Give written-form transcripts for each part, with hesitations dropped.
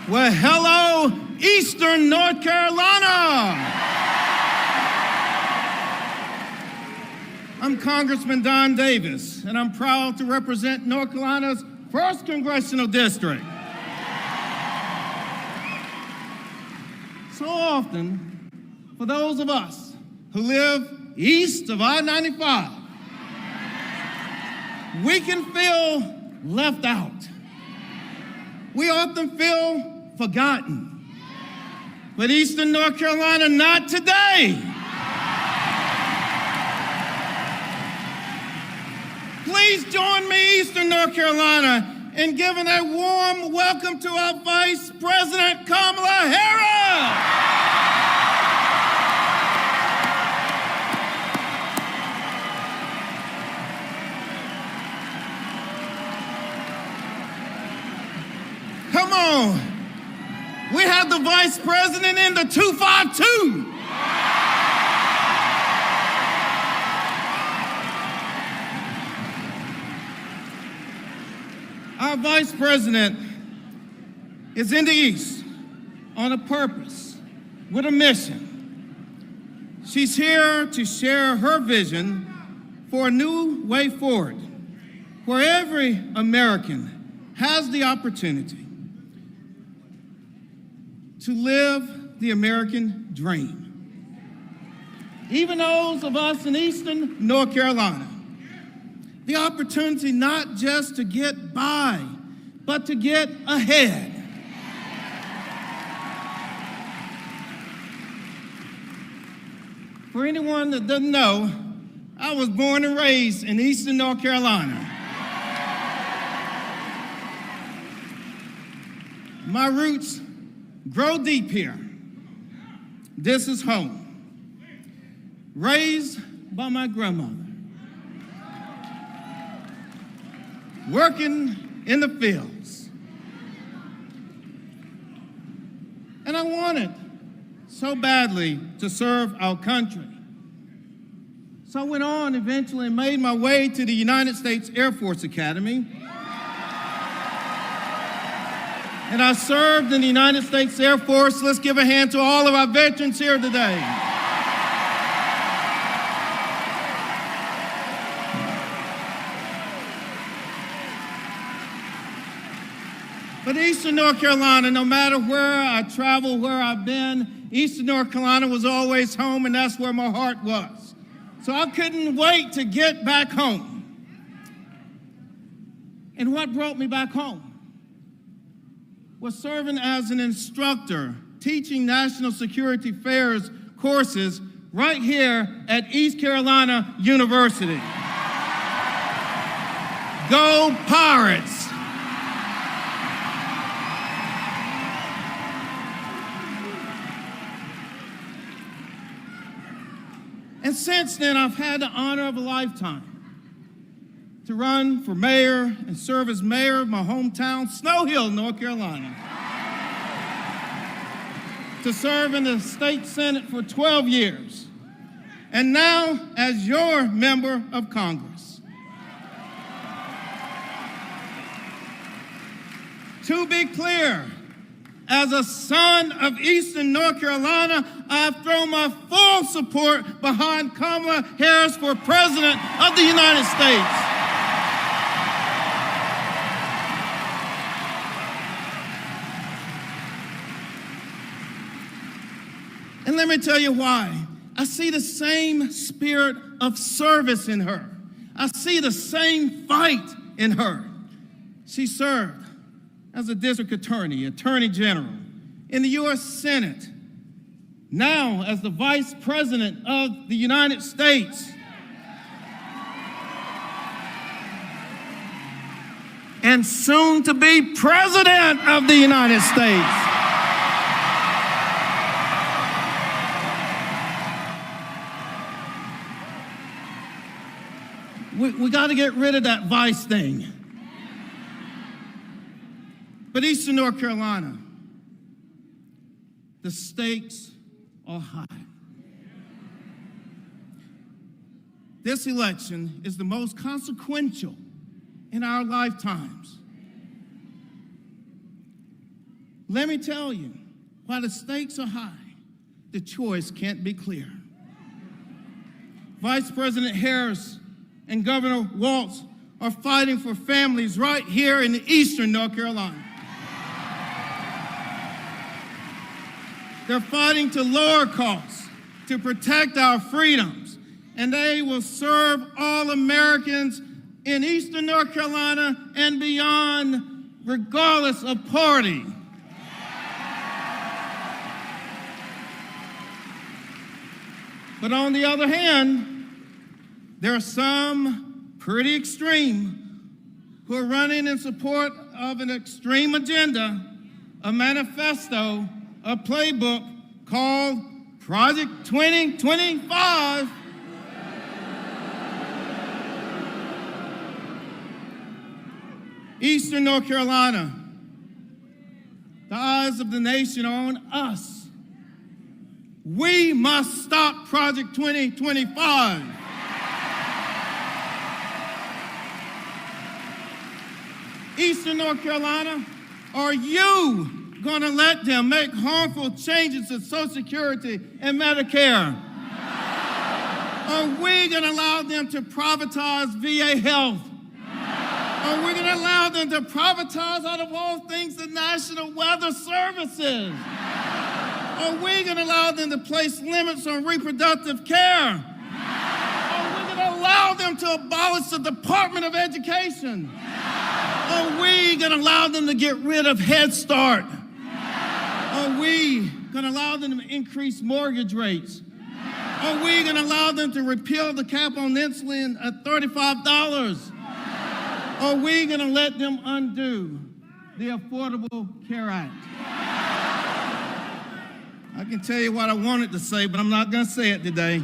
Well, hello, Eastern North Carolina. I'm Congressman Don Davis, and I'm proud to represent North Carolina's 1st Congressional District. So often, for those of us who live east of I-95, we can feel left out. We often feel forgotten. But Eastern North Carolina, not today. Please join me, Eastern North Carolina, in giving a warm welcome to our Vice President Kamala Harris. Come on. We have the Vice President in the 252. Our Vice President is in the East on a purpose, with a mission. She's here to share her vision for a new way forward, where every American has the opportunity to live the American dream. Even those of us in Eastern North Carolina, the opportunity not just to get by, but to get ahead. For anyone that doesn't know, I was born and raised in Eastern North Carolina. My roots grow deep here. This is home. Raised by my grandmother. Working in the fields. And I wanted so badly to serve our country. So I went on eventually and made my way to the United States Air Force Academy. And I served in the United States Air Force. Let's give a hand to all of our veterans here today. But Eastern North Carolina, no matter where I travel, where I've been, Eastern North Carolina was always home, and that's where my heart was. So I couldn't wait to get back home. And what brought me back home was serving as an instructor, teaching national security affairs courses right here at East Carolina University. Go Pirates! And since then, I've had the honor of a lifetime to run for mayor and serve as mayor of my hometown, Snow Hill, North Carolina. To serve in the state senate for 12 years. And now as your member of Congress. To be clear, as a son of Eastern North Carolina, I've thrown my full support behind Kamala Harris for President of the United States. And let me tell you why. I see the same spirit of service in her. I see the same fight in her. She served as a district attorney, attorney general, in the U.S. Senate, now as the Vice President of the United States. And soon to be President of the United States. We got to get rid of that vice thing. But Eastern North Carolina, the stakes are high. This election is the most consequential in our lifetimes. Let me tell you, while the stakes are high, the choice can't be clear. Vice President Harris and Governor Walz are fighting for families right here in eastern North Carolina. They're fighting to lower costs, to protect our freedoms, and they will serve all Americans in eastern North Carolina and beyond, regardless of party. But on the other hand, there are some pretty extreme who are running in support of an extreme agenda, a manifesto, a playbook called Project 2025. Eastern North Carolina, the eyes of the nation are on us. We must stop Project 2025. Eastern North Carolina, are you going to let them make harmful changes to Social Security and Medicare? Are we going to allow them to privatize VA health? Are we going to allow them to privatize, out of all things, the National Weather Services? Are we going to allow them to place limits on reproductive care? Are we going to allow them to abolish the Department of Education? Are we going to allow them to get rid of Head Start? Are we going to allow them to increase mortgage rates? Are we going to allow them to repeal the cap on insulin at $35? Are we going to let them undo the Affordable Care Act? I can tell you what I wanted to say, but I'm not going to say it today.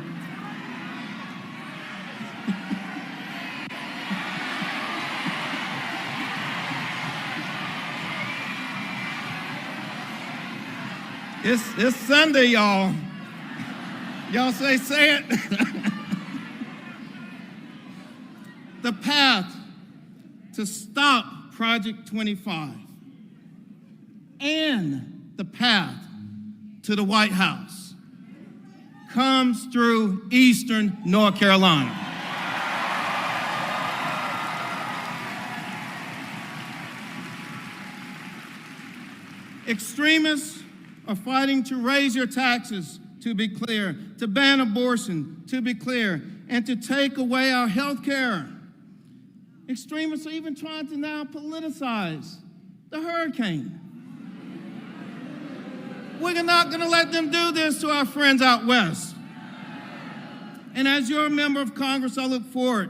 It's Sunday, y'all. Y'all say it. The path to stop Project 25 and the path to the White House comes through eastern North Carolina. Extremists are fighting to raise your taxes, to be clear, to ban abortion, to be clear, and to take away our health care. Extremists are even trying to now politicize the hurricane. We're not going to let them do this to our friends out west. And as your member of Congress, I look forward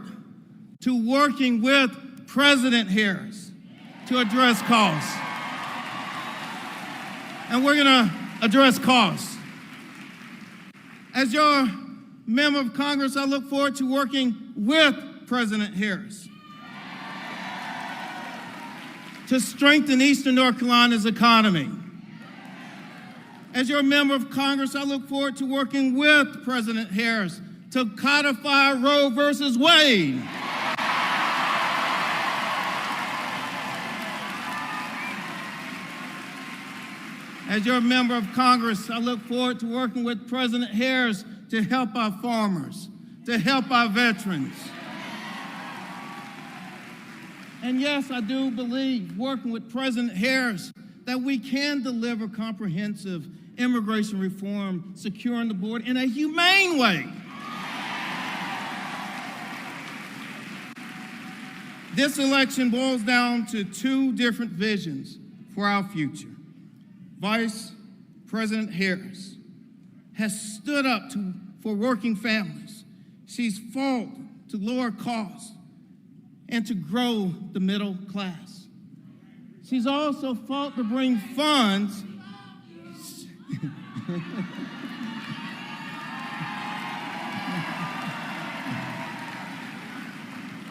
to working with President Harris to address costs. And we're going to address costs. As your member of Congress, I look forward to working with President Harris to strengthen eastern North Carolina's economy. As your member of Congress, I look forward to working with President Harris to codify Roe versus Wade. As your member of Congress, I look forward to working with President Harris to help our farmers, to help our veterans. And yes, I do believe, working with President Harris, that we can deliver comprehensive immigration reform, securing the border in a humane way. This election boils down to two different visions for our future. Vice President Harris has stood up for working families. She's fought to lower costs and to grow the middle class. She's also fought to bring funds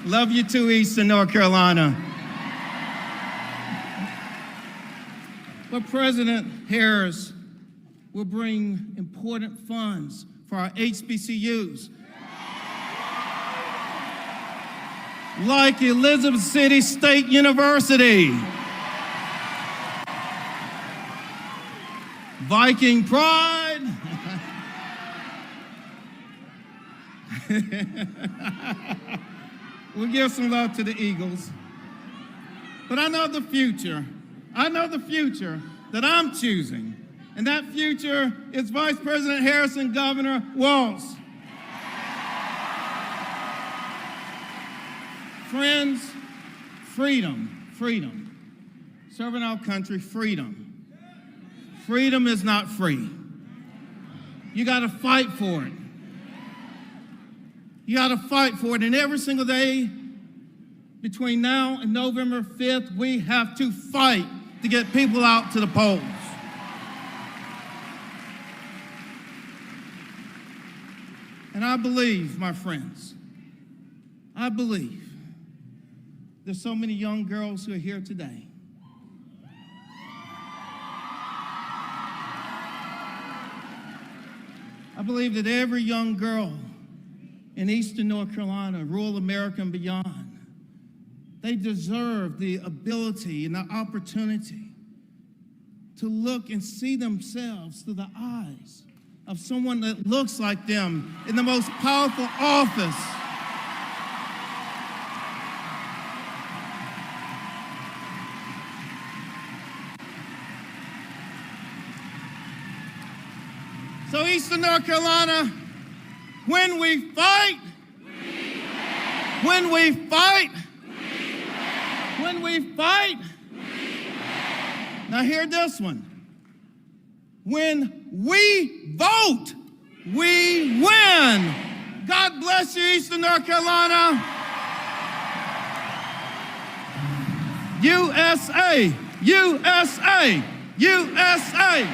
Love you too, Eastern North Carolina. But President Harris will bring important funds for our HBCUs, like Elizabeth City State University. Viking pride. We'll give some love to the Eagles. But I know the future. I know the future that I'm choosing. And that future is Vice President Harris and Governor Walz. Friends, freedom, freedom. Serving our country, freedom. Freedom is not free. You got to fight for it. You got to fight for it. And every single day between now and November 5th, we have to fight to get people out to the polls. And I believe, my friends, I believe there's so many young girls who are here today. I believe that every young girl in Eastern North Carolina, rural America and beyond, they deserve the ability and the opportunity to look and see themselves through the eyes of someone that looks like them in the most powerful office. So Eastern North Carolina, when we fight, when we fight, when we fight, now hear this one. When we vote, we win. God bless you, Eastern North Carolina. USA, USA, USA.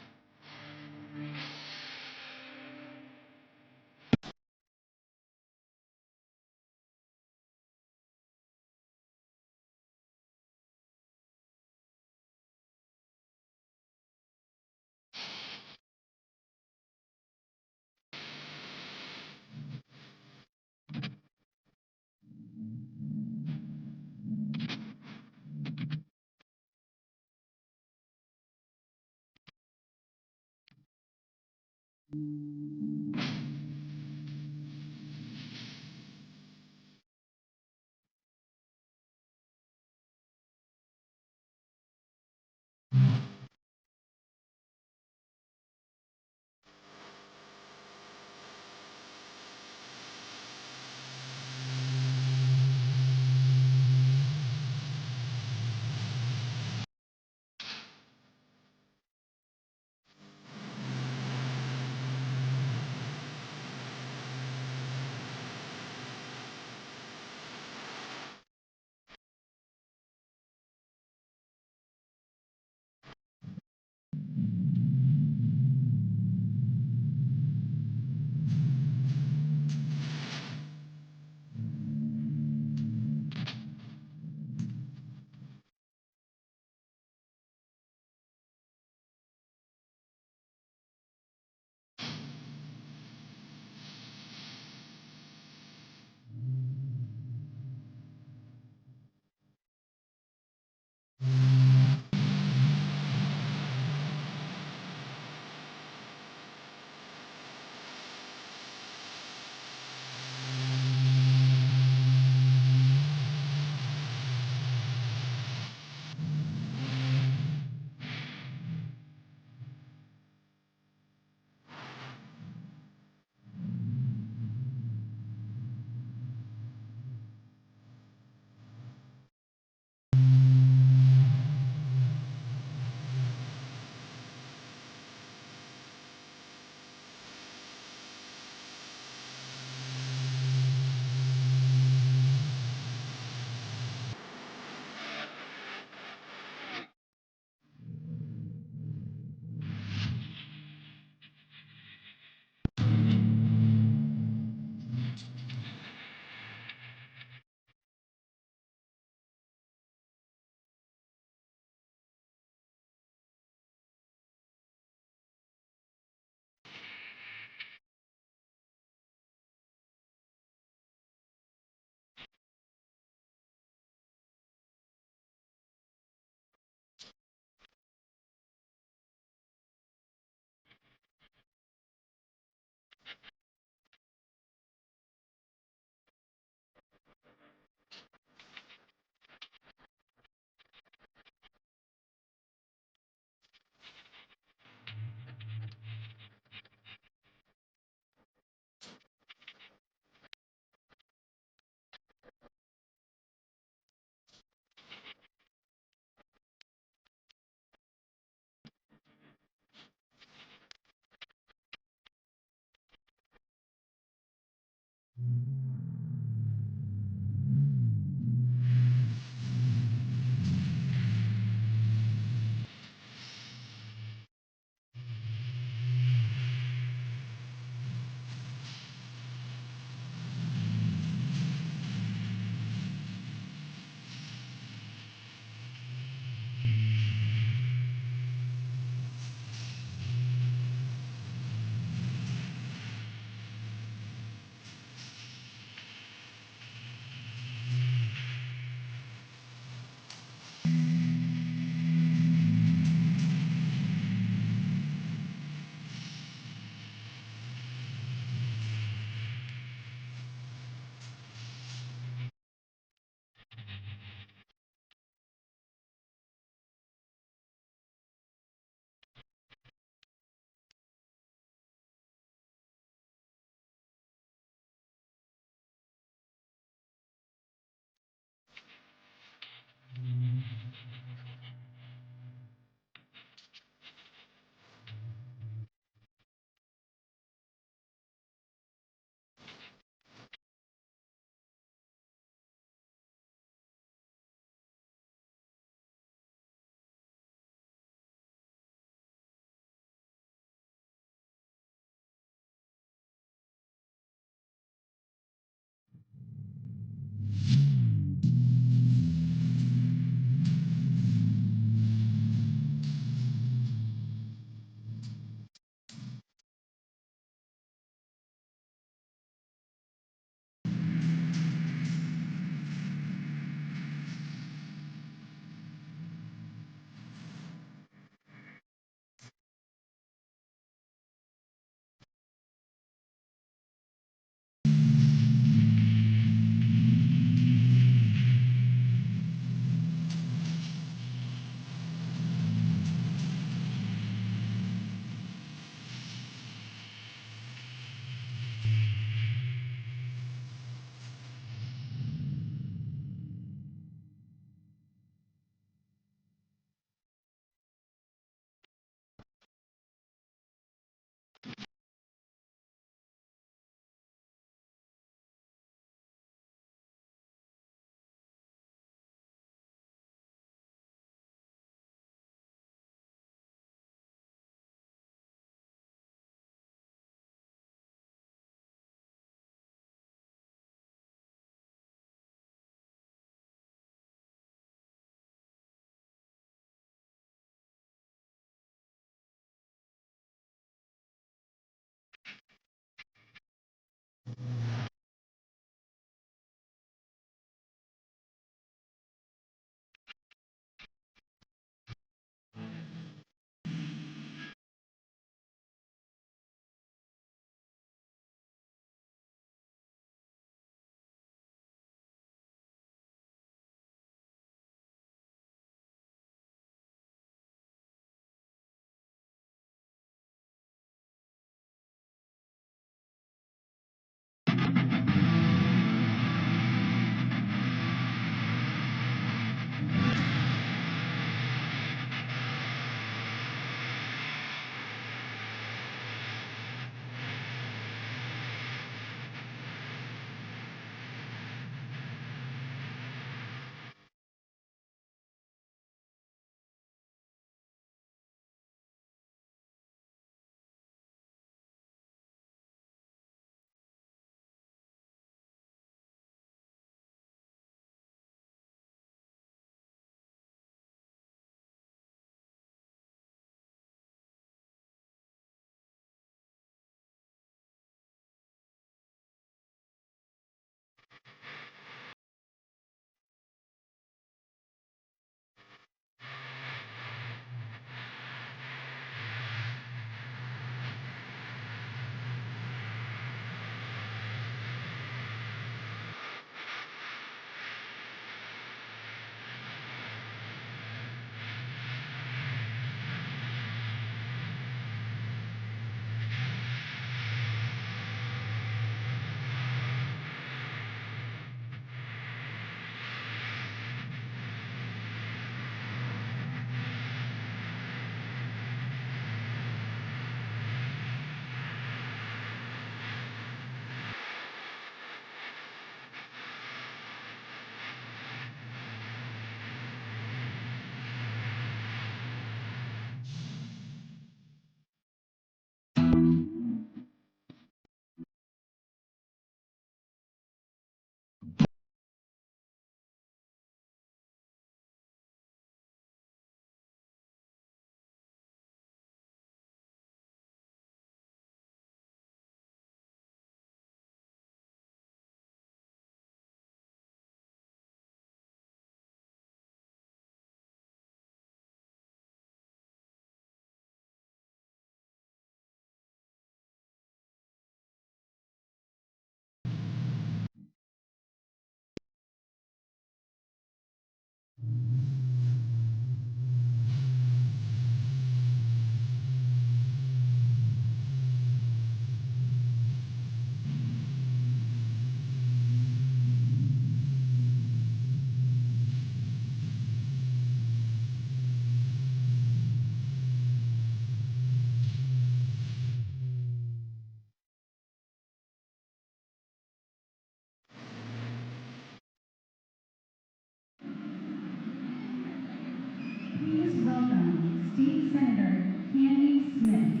Please welcome State Senator Candy Smith.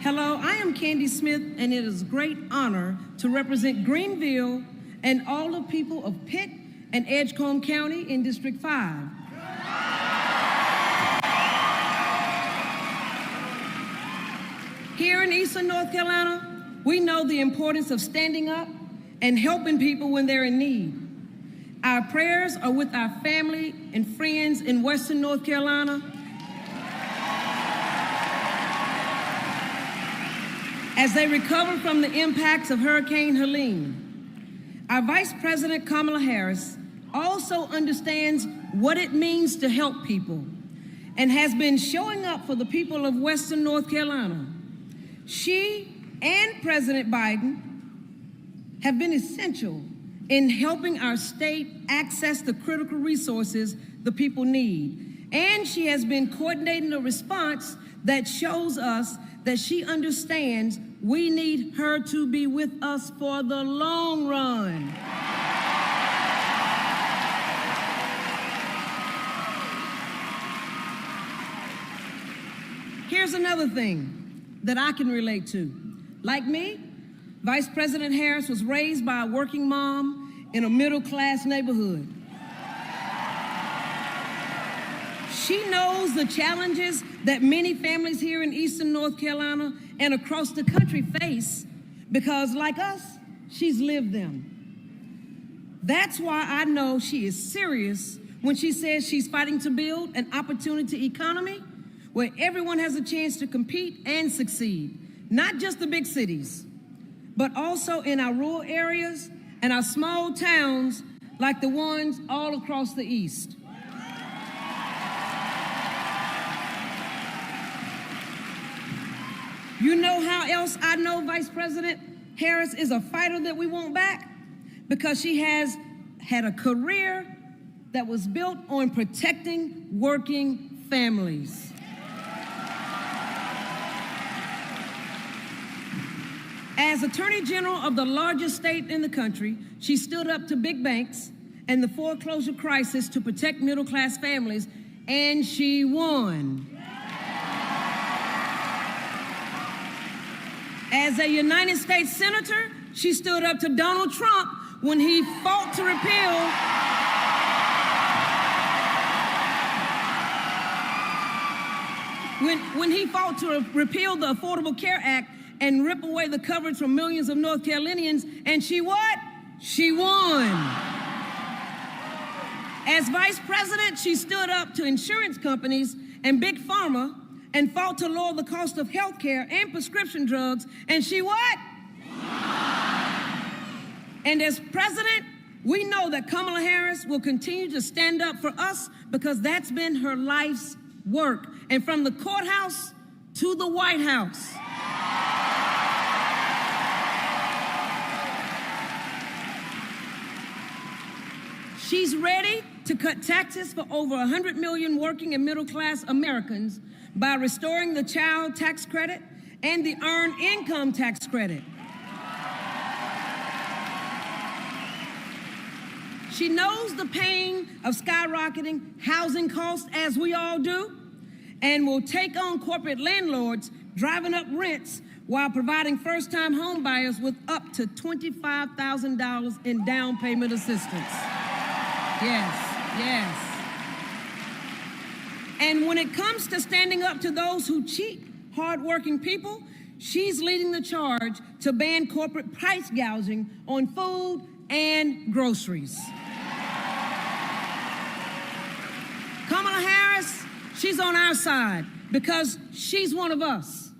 Hello, I am Candy Smith, and it is a great honor to represent Greenville and all the people of Pitt and Edgecombe County in District 5. Here in Eastern North Carolina, we know the importance of standing up and helping people when they're in need. Our prayers are with our family and friends in Western North Carolina as they recover from the impacts of Hurricane Helene. Our Vice President Kamala Harris also understands what it means to help people and has been showing up for the people of Western North Carolina. She and President Biden have been essential in helping our state access the critical resources the people need. And she has been coordinating a response that shows us that she understands we need her to be with us for the long run. Here's another thing that I can relate to. Like me, Vice President Harris was raised by a working mom in a middle-class neighborhood. She knows the challenges that many families here in Eastern North Carolina and across the country face because, like us, she's lived them. That's why I know she is serious when she says she's fighting to build an opportunity economy where everyone has a chance to compete and succeed, not just the big cities, but also in our rural areas and our small towns like the ones all across the East. You know how else I know Vice President Harris is a fighter that we want back? Because she has had a career that was built on protecting working families. As Attorney General of the largest state in the country, she stood up to big banks and the foreclosure crisis to protect middle-class families, and she won. As a United States Senator, she stood up to Donald Trump when he fought to repeal the Affordable Care Act and rip away the coverage from millions of North Carolinians, and she what? She won. As Vice President, she stood up to insurance companies and Big Pharma and fought to lower the cost of health care and prescription drugs, and she what? And as president, we know that Kamala Harris will continue to stand up for us because that's been her life's work, and from the courthouse to the White House. She's ready to cut taxes for over 100 million working and middle-class Americans by restoring the child tax credit and the earned income tax credit. She knows the pain of skyrocketing housing costs, as we all do, and will take on corporate landlords driving up rents while providing first-time home buyers with up to $25,000 in down payment assistance. Yes. And when it comes to standing up to those who cheat hardworking people, she's leading the charge to ban corporate price gouging on food and groceries. Kamala Harris, she's on our side because she's one of us.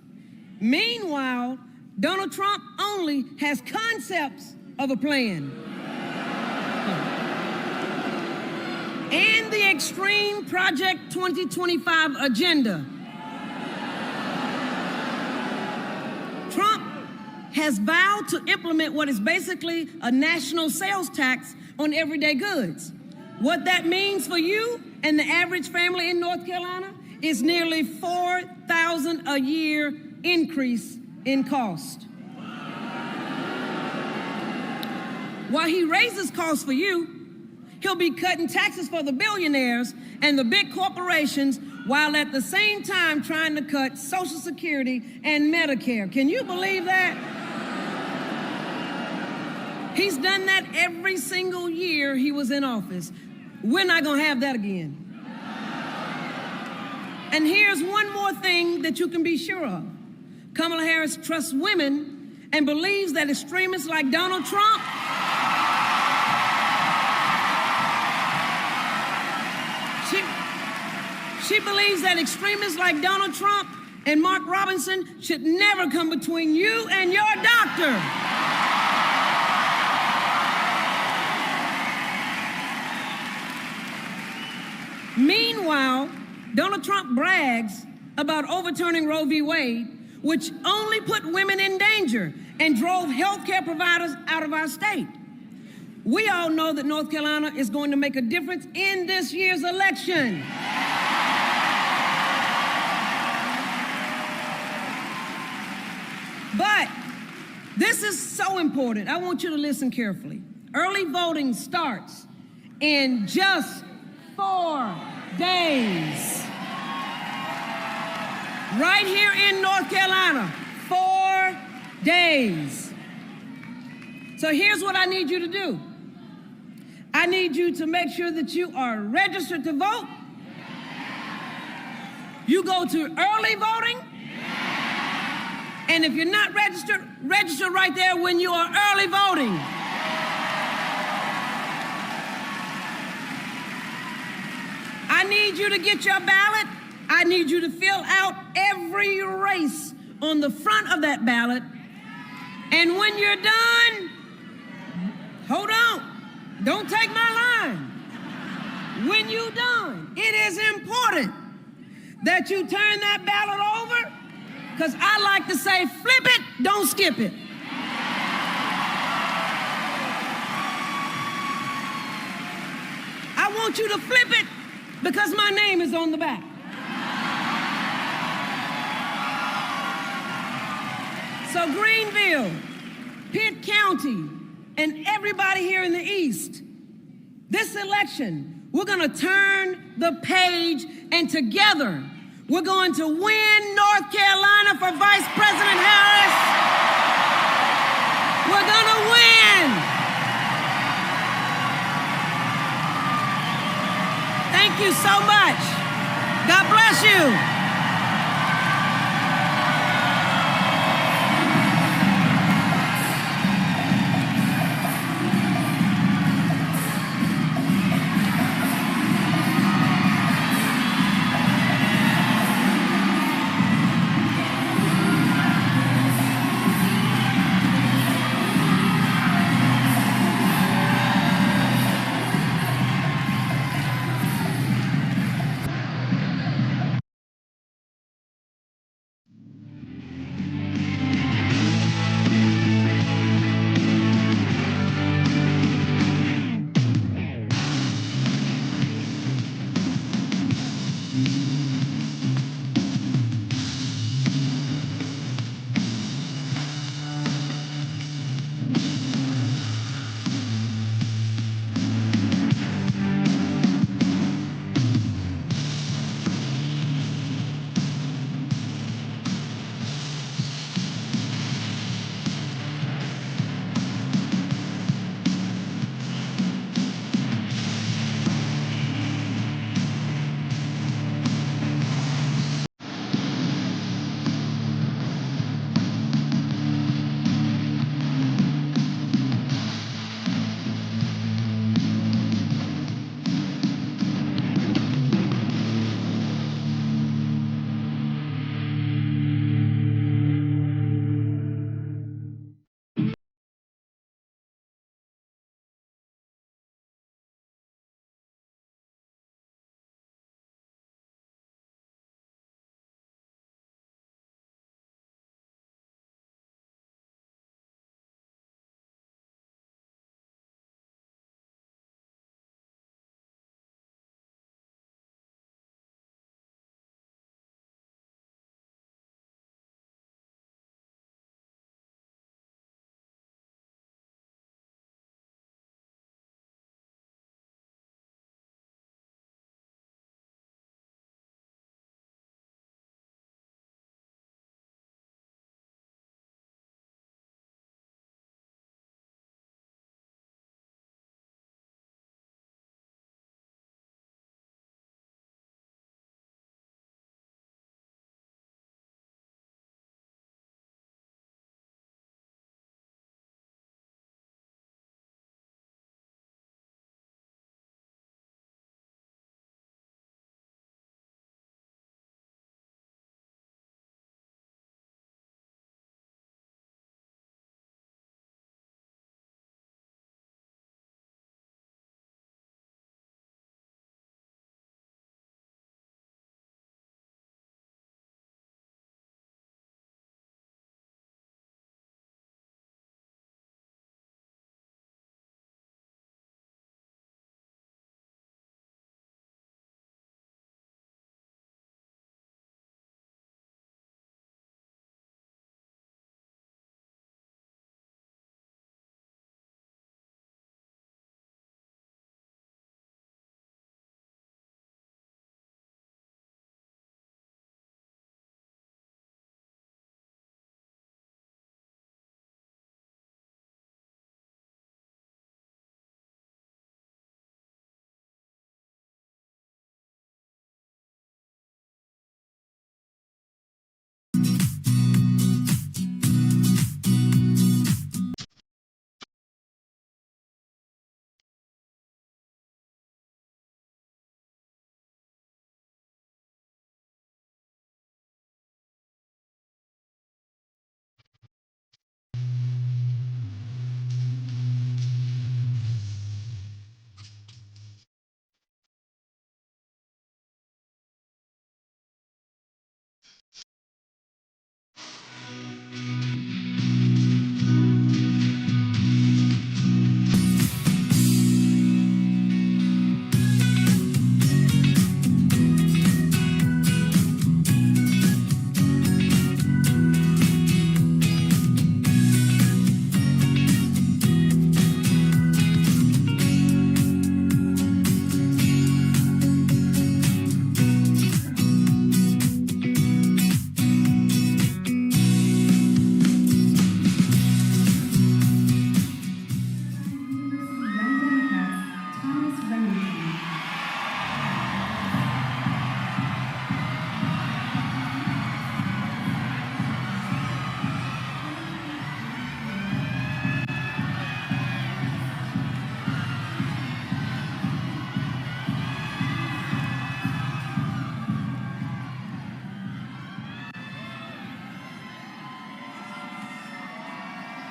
Meanwhile, Donald Trump only has concepts of a plan. And the extreme Project 2025 agenda. has vowed to implement what is basically a national sales tax on everyday goods. What that means for you and the average family in North Carolina is nearly $4,000 a year increase in cost. While he raises costs for you, he'll be cutting taxes for the billionaires and the big corporations while at the same time trying to cut Social Security and Medicare. Can you believe that? He's done that every single year he was in office. We're not going to have that again. And here's one more thing that you can be sure of. Kamala Harris trusts women and believes that extremists like Donald Trump She believes that extremists like Donald Trump and Mark Robinson should never come between you and your doctor. Meanwhile, Donald Trump brags about overturning Roe v. Wade, which only put women in danger and drove healthcare providers out of our state. We all know that North Carolina is going to make a difference in this year's election. But this is so important. I want you to listen carefully. Early voting starts in just 4 days. Right here in North Carolina, 4 days. So here's what I need you to do. I need you to make sure that you are registered to vote. You go to early voting. And if you're not registered, register right there when you are early voting. I need you to get your ballot. I need you to fill out every race on the front of that ballot. And when you're done, hold on, don't take my line. When you're done, it is important that you turn that ballot over, because I like to say, flip it, don't skip it. I want you to flip it because my name is on the back. So Greenville, Pitt County, and everybody here in the East, this election, we're going to turn the page, and together, we're going to win North Carolina for Vice President Harris. We're going to win. Thank you so much. God bless you.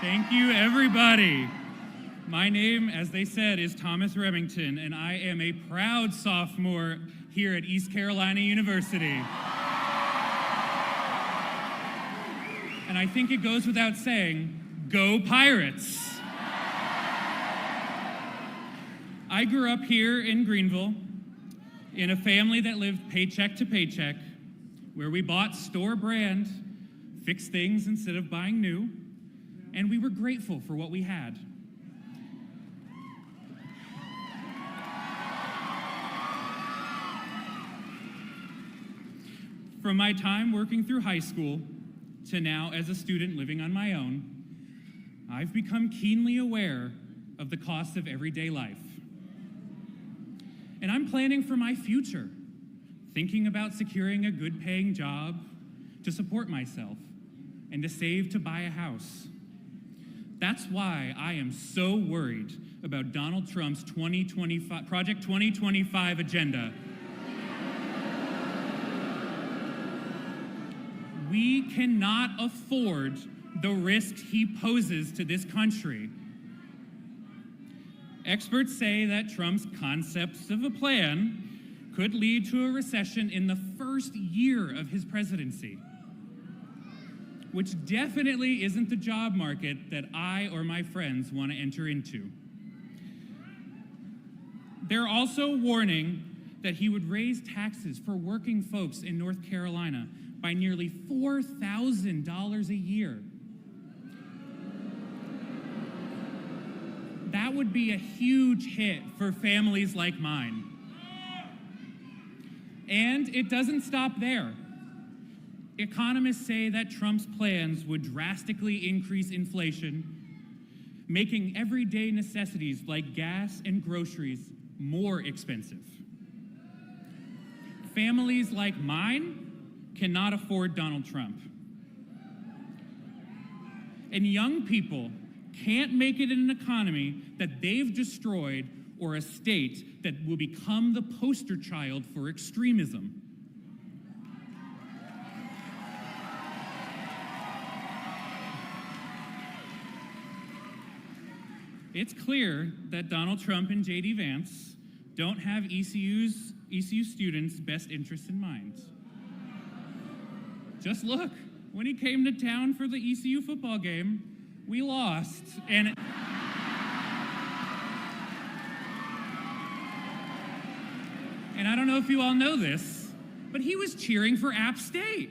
Thank you, everybody. My name, as they said, is Thomas Remington, and I am a proud sophomore here at East Carolina University. And I think it goes without saying, go Pirates! I grew up here in Greenville in a family that lived paycheck to paycheck, where we bought store brand, fixed things instead of buying new, and we were grateful for what we had. From my time working through high school to now as a student living on my own, I've become keenly aware of the cost of everyday life. And I'm planning for my future, thinking about securing a good-paying job to support myself and to save to buy a house. That's why I am so worried about Donald Trump's Project 2025 agenda. We cannot afford the risks he poses to this country. Experts say that Trump's concepts of a plan could lead to a recession in the first year of his presidency, which definitely isn't the job market that I or my friends want to enter into. They're also warning that he would raise taxes for working folks in North Carolina by nearly $4,000 a year. That would be a huge hit for families like mine. And it doesn't stop there. Economists say that Trump's plans would drastically increase inflation, making everyday necessities like gas and groceries more expensive. Families like mine cannot afford Donald Trump. And young people can't make it in an economy that they've destroyed or a state that will become the poster child for extremism. It's clear that Donald Trump and J.D. Vance don't have ECU students' best interests in mind. Just look, when he came to town for the ECU football game, we lost, and I don't know if you all know this, but he was cheering for App State.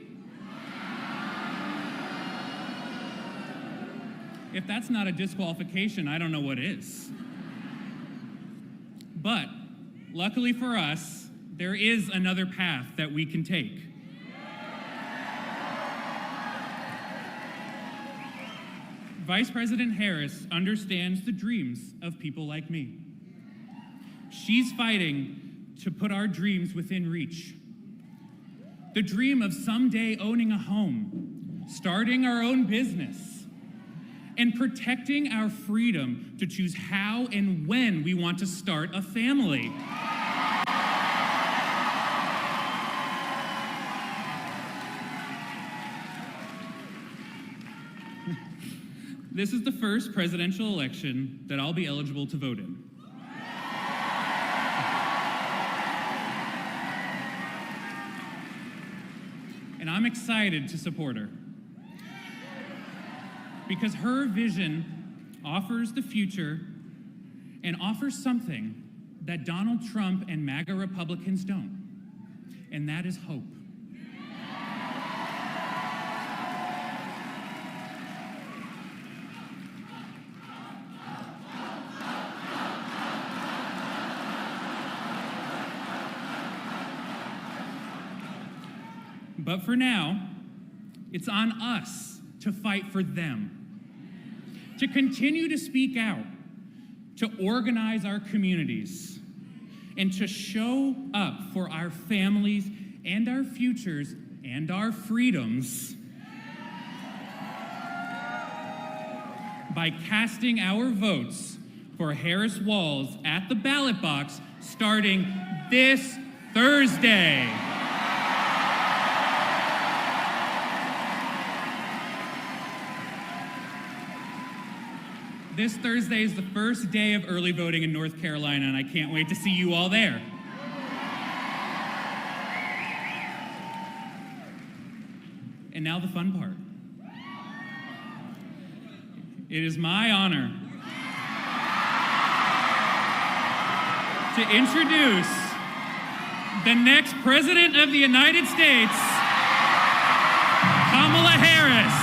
If that's not a disqualification, I don't know what is. But luckily for us, there is another path that we can take. Vice President Harris understands the dreams of people like me. She's fighting to put our dreams within reach. The dream of someday owning a home, starting our own business, and protecting our freedom to choose how and when we want to start a family. This is the first presidential election that I'll be eligible to vote in. And I'm excited to support her, because her vision offers the future and offers something that Donald Trump and MAGA Republicans don't, and that is hope. But for now, it's on us to fight for them, to continue to speak out, to organize our communities, and to show up for our families and our futures and our freedoms by casting our votes for Harris Walls at the ballot box starting this Thursday. This Thursday is the first day of early voting in North Carolina, and I can't wait to see you all there. And now the fun part. It is my honor to introduce the next President of the United States, Kamala Harris.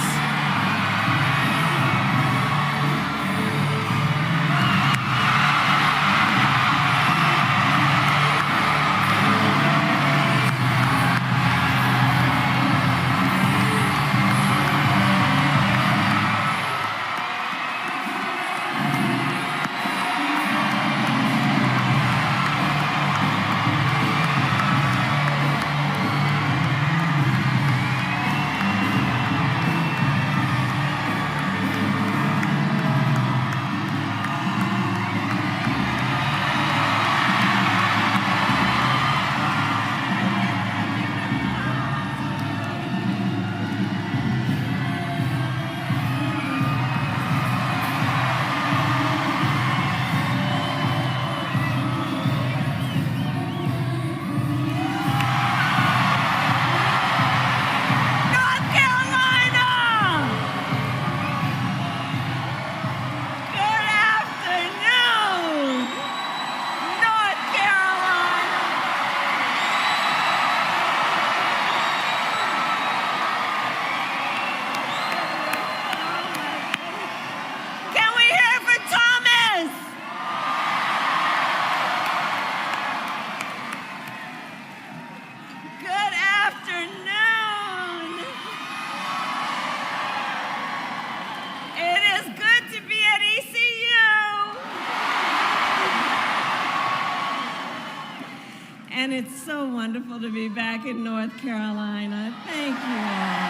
And it's so wonderful to be back in North Carolina. Thank you all.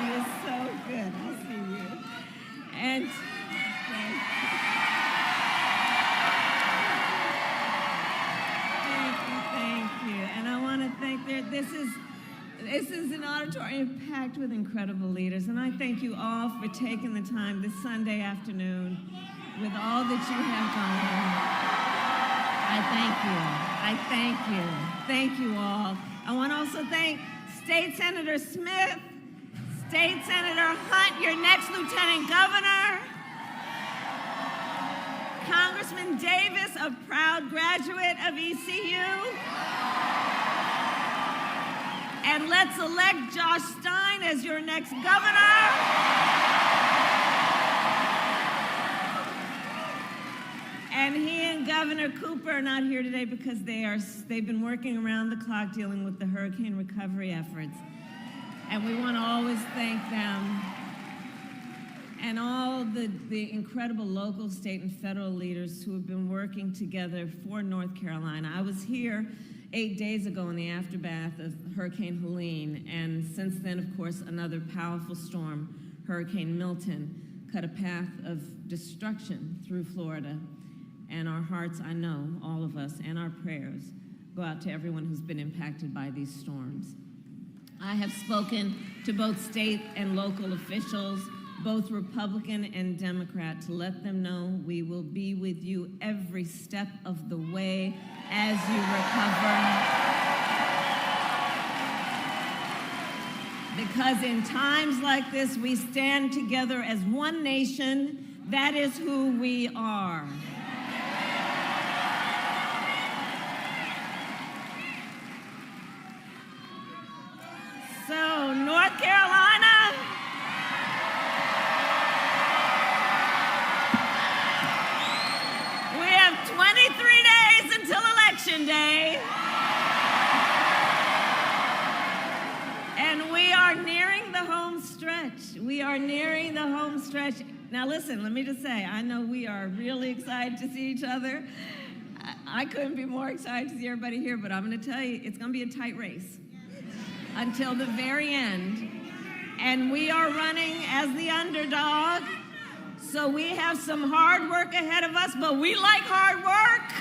It is so good to see you. And thank you. And I want to thank this is an auditorium packed with incredible leaders. And I thank you all for taking the time this Sunday afternoon with all that you have gone. I thank you. I thank you. Thank you all. I want to also thank State Senator Smith, State Senator Hunt, your next Lieutenant Governor, Congressman Davis, a proud graduate of ECU, and let's elect Josh Stein as your next governor. And he and Governor Cooper are not here today because they've been working around the clock dealing with the hurricane recovery efforts. And we want to always thank them and all the incredible local, state, and federal leaders who have been working together for North Carolina. I was here 8 days ago in the aftermath of Hurricane Helene, and since then, of course, another powerful storm, Hurricane Milton, cut a path of destruction through Florida. And our hearts, I know, all of us, and our prayers go out to everyone who's been impacted by these storms. I have spoken to both state and local officials, both Republican and Democrat, to let them know we will be with you every step of the way as you recover. Because in times like this, we stand together as one nation. That is who we are. So, North Carolina, we have 23 days until Election Day. And we are nearing the home stretch. We are nearing the home stretch. Now listen, let me just say, I know we are really excited to see each other. I couldn't be more excited to see everybody here, but I'm going to tell you, it's going to be a tight race until the very end. And we are running as the underdog, so we have some hard work ahead of us, but we like hard work.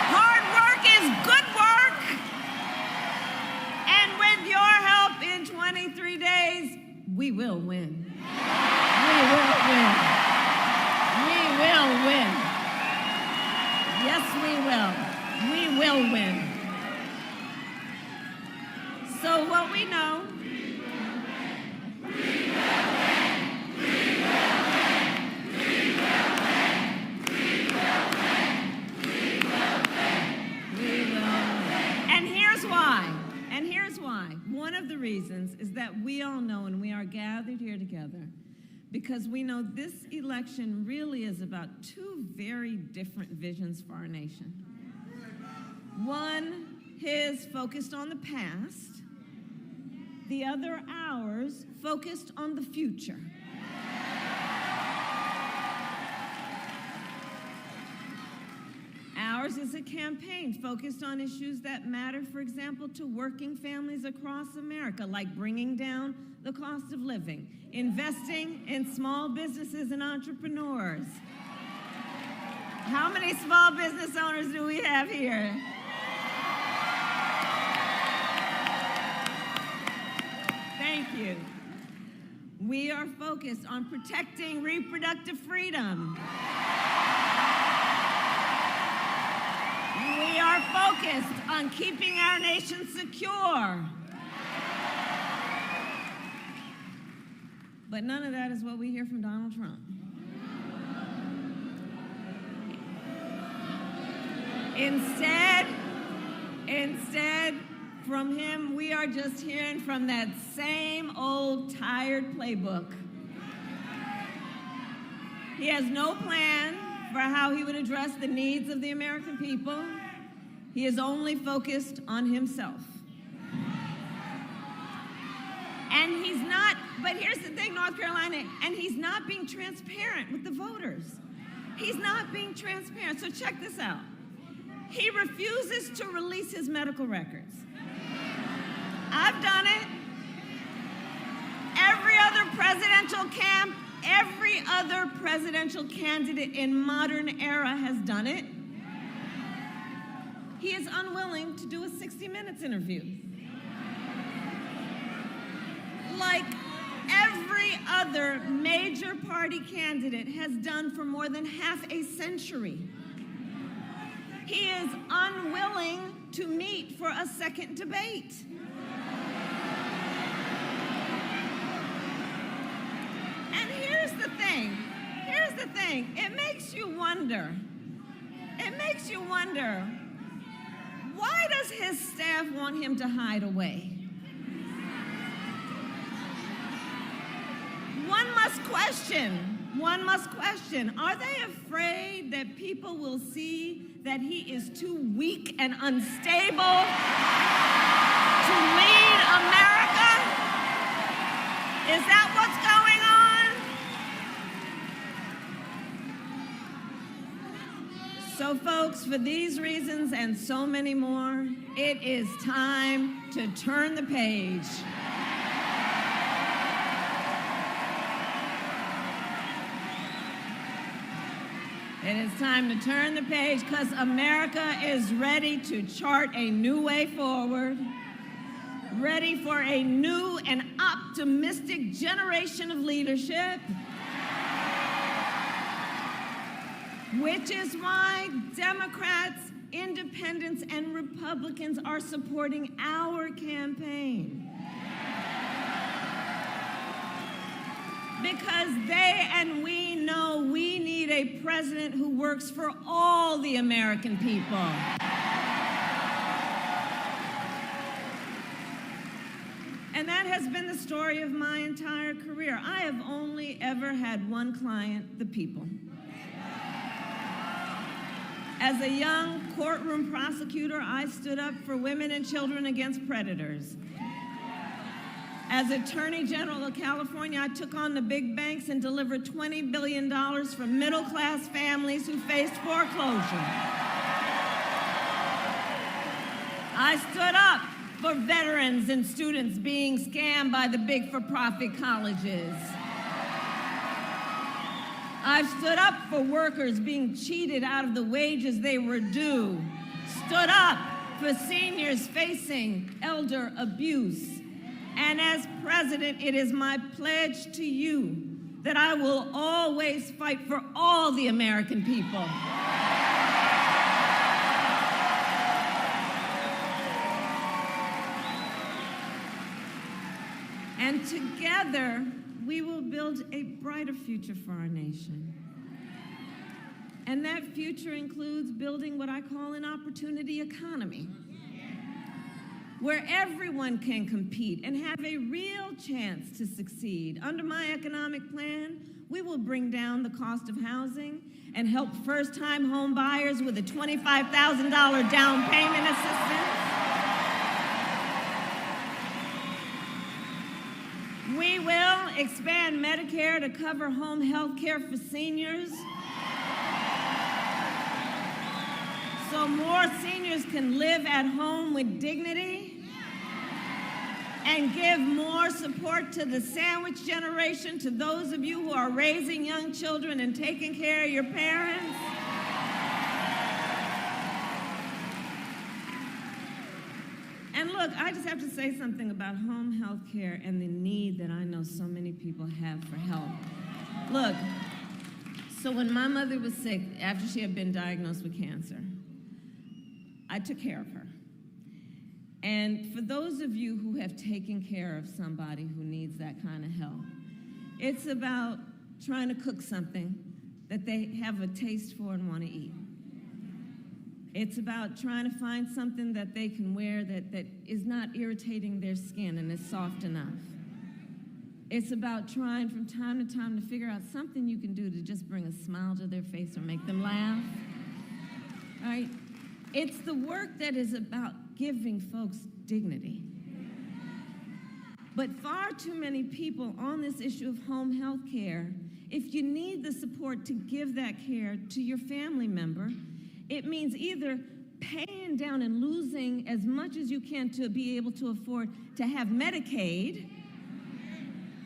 Hard work is good work. And with your help in 23 days, we will win. We will win. we know. And here's why. One of the reasons is that we all know, and we are gathered here together, because we know this election really is about two very different visions for our nation. One, his focused on the past. The other, ours, focused on the future. Ours is a campaign focused on issues that matter, for example, to working families across America, like bringing down the cost of living, investing in small businesses and entrepreneurs. How many small business owners do we have here? Thank you. We are focused on protecting reproductive freedom. We are focused on keeping our nation secure. But none of that is what we hear from Donald Trump. Instead, from him, we are just hearing from that same old tired playbook. He has no plan for how he would address the needs of the American people. He is only focused on himself. And he's not, but here's the thing, North Carolina, and he's not being transparent with the voters. He's not being transparent. So check this out. He refuses to release his medical records. I've done it. Every other presidential candidate in modern era has done it. He is unwilling to do a 60 Minutes interview. Like every other major party candidate has done for more than half a century. He is unwilling to meet for a second debate. And here's the thing, it makes you wonder, why does his staff want him to hide away? One must question, are they afraid that people will see that he is too weak and unstable to lead America? Is that what's going on? So folks, for these reasons and so many more, it is time to turn the page. It is time to turn the page because America is ready to chart a new way forward, ready for a new and optimistic generation of leadership, which is why Democrats, Independents, and Republicans are supporting our campaign. Because they and we know we need a president who works for all the American people. And that has been the story of my entire career. I have only ever had one client, the people. As a young courtroom prosecutor, I stood up for women and children against predators. As Attorney General of California, I took on the big banks and delivered $20 billion from middle-class families who faced foreclosure. I stood up for veterans and students being scammed by the big for-profit colleges. I've stood up for workers being cheated out of the wages they were due. Stood up for seniors facing elder abuse. And as president, it is my pledge to you that I will always fight for all the American people. And together, we will build a brighter future for our nation. And that future includes building what I call an opportunity economy, where everyone can compete and have a real chance to succeed. Under my economic plan, we will bring down the cost of housing and help first-time home buyers with a $25,000 down payment assistance. We will expand Medicare to cover home health care for seniors, so more seniors can live at home with dignity, and give more support to the sandwich generation, to those of you who are raising young children and taking care of your parents. And look, I just have to say something about home health care and the need that I know so many people have for help. Look, so when my mother was sick, after she had been diagnosed with cancer, I took care of her. And for those of you who have taken care of somebody who needs that kind of help, it's about trying to cook something that they have a taste for and want to eat. It's about trying to find something that they can wear that is not irritating their skin and is soft enough. It's about trying from time to time to figure out something you can do to just bring a smile to their face or make them laugh, right? It's the work that is about giving folks dignity. But far too many people on this issue of home health care, if you need the support to give that care to your family member, it means either paying down and losing as much as you can to be able to afford to have Medicaid,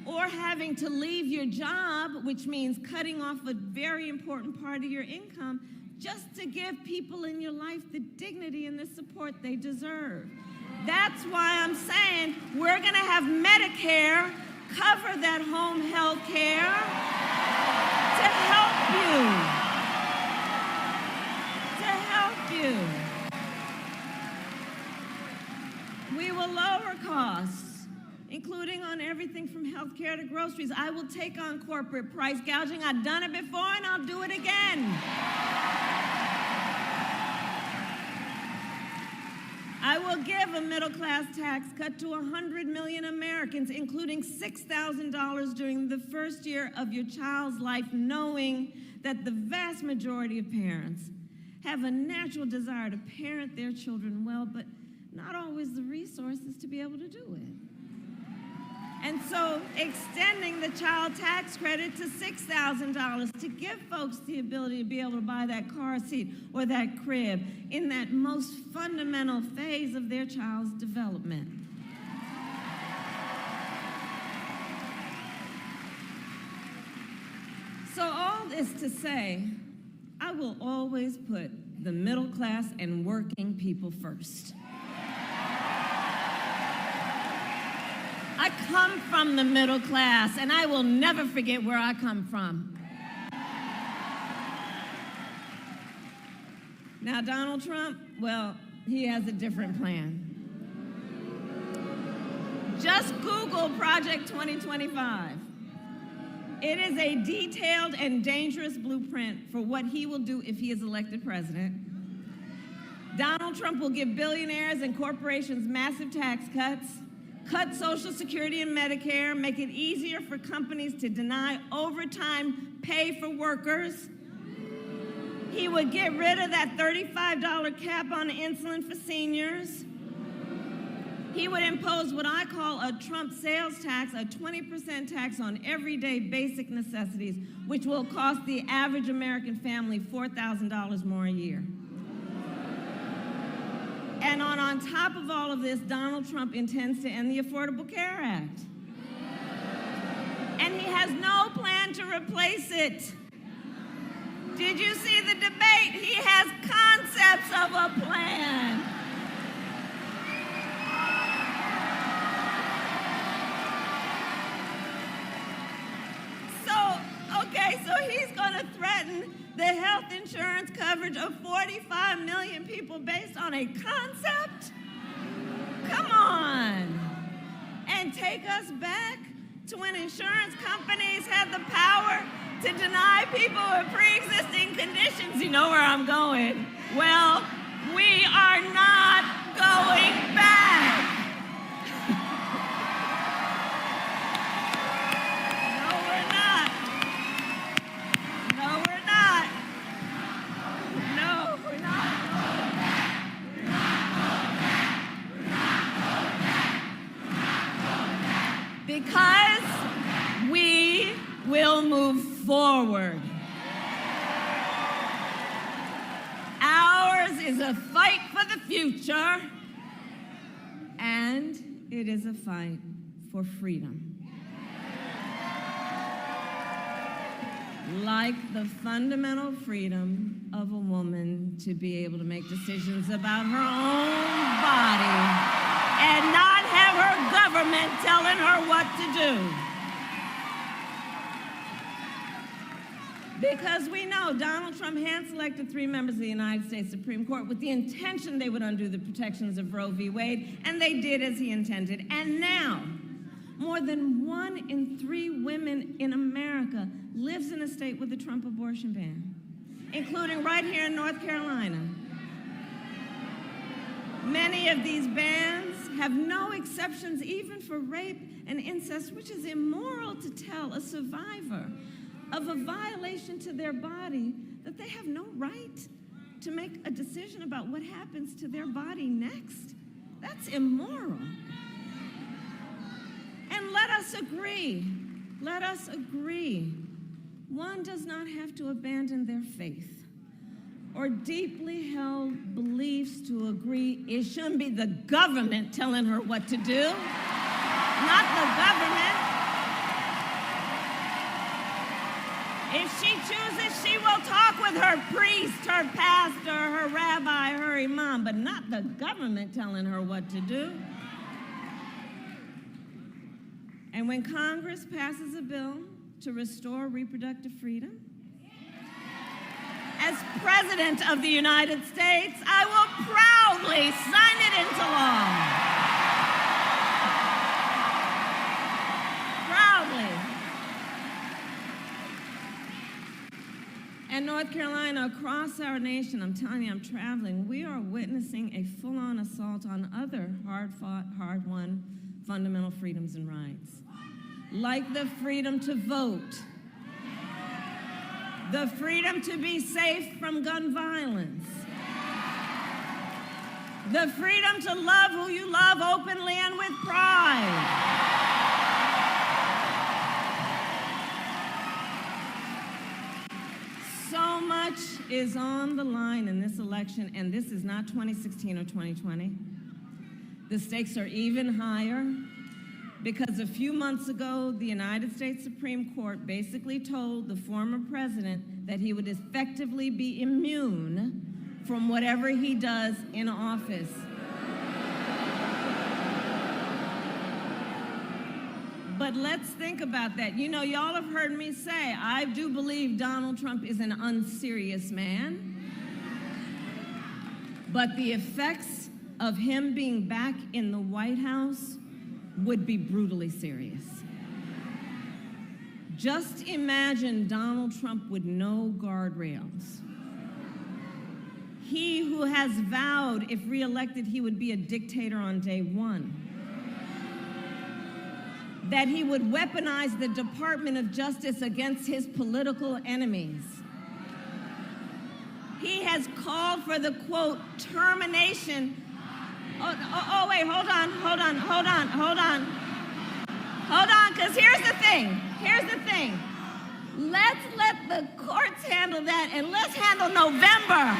or having to leave your job, which means cutting off a very important part of your income, just to give people in your life the dignity and the support they deserve. That's why I'm saying we're gonna have Medicare cover that home health care to help you. We will lower costs, including on everything from health care to groceries. I will take on corporate price gouging. I've done it before and I'll do it again. I will give a middle-class tax cut to 100 million Americans, including $6,000 during the first year of your child's life, knowing that the vast majority of parents have a natural desire to parent their children well, but not always the resources to be able to do it. And so extending the child tax credit to $6,000 to give folks the ability to be able to buy that car seat or that crib in that most fundamental phase of their child's development. So all this to say, I will always put the middle class and working people first. I come from the middle class, and I will never forget where I come from. Now, Donald Trump, well, he has a different plan. Just Google Project 2025. It is a detailed and dangerous blueprint for what he will do if he is elected president. Donald Trump will give billionaires and corporations massive tax cuts, cut Social Security and Medicare, make it easier for companies to deny overtime pay for workers. He would get rid of that $35 cap on insulin for seniors. He would impose what I call a Trump sales tax, a 20% tax on everyday basic necessities, which will cost the average American family $4,000 more a year. And on top of all of this, Donald Trump intends to end the Affordable Care Act. And he has no plan to replace it. Did you see the debate? He has concepts of a plan. So he's going to threaten the health insurance coverage of 45 million people based on a concept? Come on. and take us back to when insurance companies had the power to deny people with pre-existing conditions? You know where I'm going. Well, we are not going back. No, we're not. No, we're not. No, we're not. Because we will move forward. Ours is a fight for the future, and it is a fight for freedom. Like the fundamental freedom of a woman to be able to make decisions about her own body and not have her government telling her what to do. Because we know Donald Trump hand-selected 3 members of the United States Supreme Court with the intention they would undo the protections of Roe v. Wade, and they did as he intended. And now, more than 1 in 3 women in America lives in a state with a Trump abortion ban, including right here in North Carolina. Many of these bans have no exceptions, even for rape and incest, which is immoral to tell a survivor of a violation to their body that they have no right to make a decision about what happens to their body next. That's immoral. And let us agree, one does not have to abandon their faith or deeply held beliefs to agree it shouldn't be the government telling her what to do, not the government. If she chooses, she will talk with her priest, her pastor, her rabbi, her imam, but not the government telling her what to do. And when Congress passes a bill to restore reproductive freedom, as President of the United States, I will proudly sign it into law. Proudly. And North Carolina, across our nation, I'm telling you, I'm traveling, we are witnessing a full-on assault on other hard-fought, hard-won fundamental freedoms and rights, like the freedom to vote, the freedom to be safe from gun violence, the freedom to love who you love openly and with pride. So much is on the line in this election, and this is not 2016 or 2020. The stakes are even higher because a few months ago, the United States Supreme Court basically told the former president that he would effectively be immune from whatever he does in office. But let's think about that. You know, y'all have heard me say, I do believe Donald Trump is an unserious man. But the effects of him being back in the White House would be brutally serious. Just imagine Donald Trump with no guardrails. He who has vowed, if reelected, he would be a dictator on day one. That he would weaponize the Department of Justice against his political enemies. He has called for the, quote, termination. Wait, hold on, because here's the thing. Let's let the courts handle that, and let's handle November.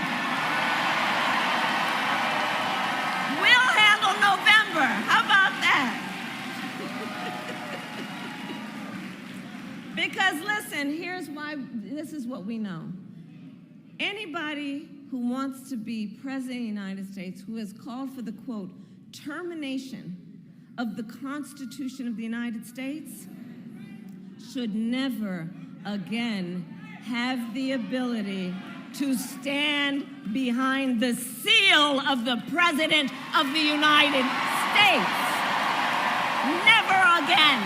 We'll handle November. How about that? Because listen, here's why, this is what we know. Anybody who wants to be president of the United States, who has called for the, quote, termination of the Constitution of the United States, should never again have the ability to stand behind the seal of the President of the United States. Never again.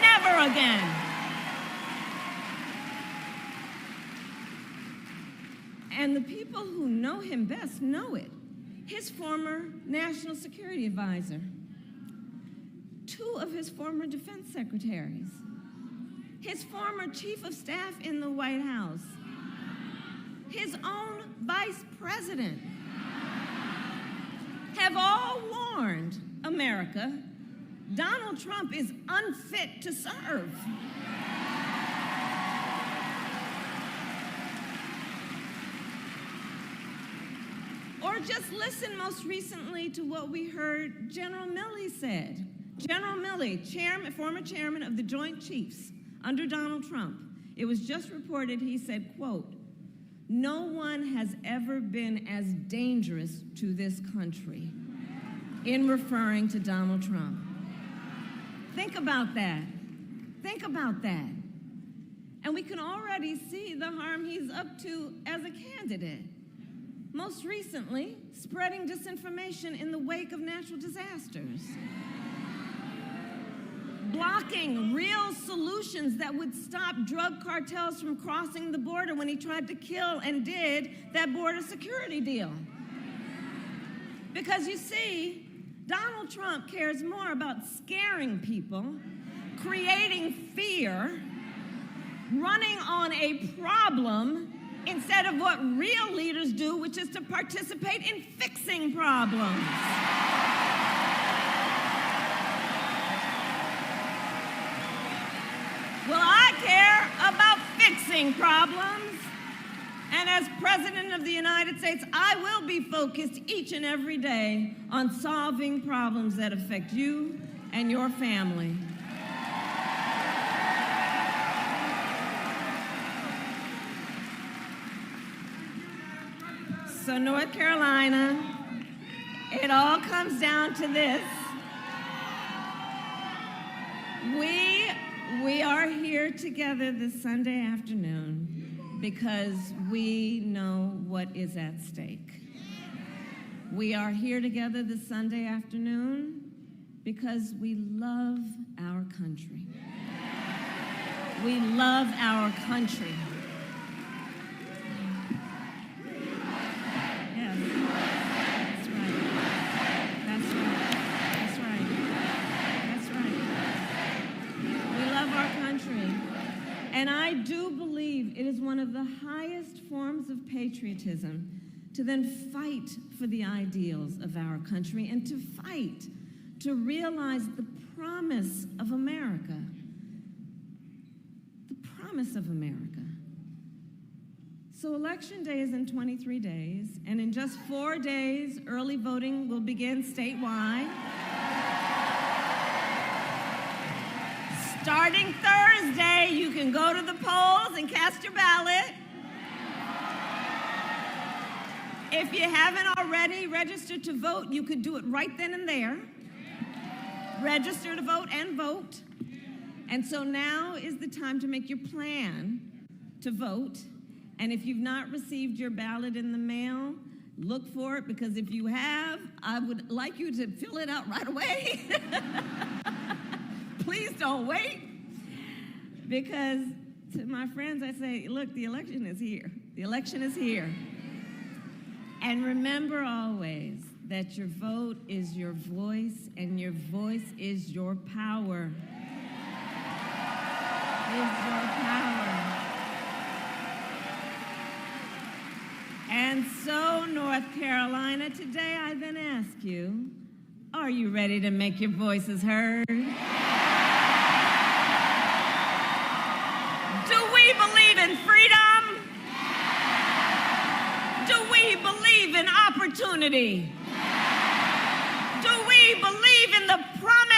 Never again. And the people who know him best know it. His former national security advisor, 2 of his former defense secretaries, his former chief of staff in the White House, his own vice president, have all warned America Donald Trump is unfit to serve. Or just listen most recently to what we heard General Milley said. General Milley, former chairman of the Joint Chiefs under Donald Trump, it was just reported, he said, quote, "No one has ever been as dangerous to this country," in referring to Donald Trump. Think about that. Think about that. And we can already see the harm he's up to as a candidate. Most recently, spreading disinformation in the wake of natural disasters. Blocking real solutions that would stop drug cartels from crossing the border when he tried to kill and did that border security deal. Because you see, Donald Trump cares more about scaring people, creating fear, running on a problem, instead of what real leaders do, which is to participate in fixing problems. Well, I care about fixing problems. And as President of the United States, I will be focused each and every day on solving problems that affect you and your family. So North Carolina, it all comes down to this. We are here together this Sunday afternoon because we know what is at stake. We are here together this Sunday afternoon because we love our country. We love our country. And I do believe it is one of the highest forms of patriotism to then fight for the ideals of our country and to fight to realize the promise of America. The promise of America. So Election Day is in 23 days, and in just 4 days, early voting will begin statewide. Starting Thursday, you can go to the polls and cast your ballot. If you haven't already registered to vote, you could do it right then and there. Register to vote and vote. And so now is the time to make your plan to vote. And if you've not received your ballot in the mail, look for it, because if you have, I would like you to fill it out right away. Please don't wait, because to my friends I say, look, the election is here. The election is here. And remember always that your vote is your voice, and your voice is your power. Is your power. And so, North Carolina, today I then ask you, are you ready to make your voices heard? Do we believe in freedom? Do we believe in opportunity? Do we believe in the promise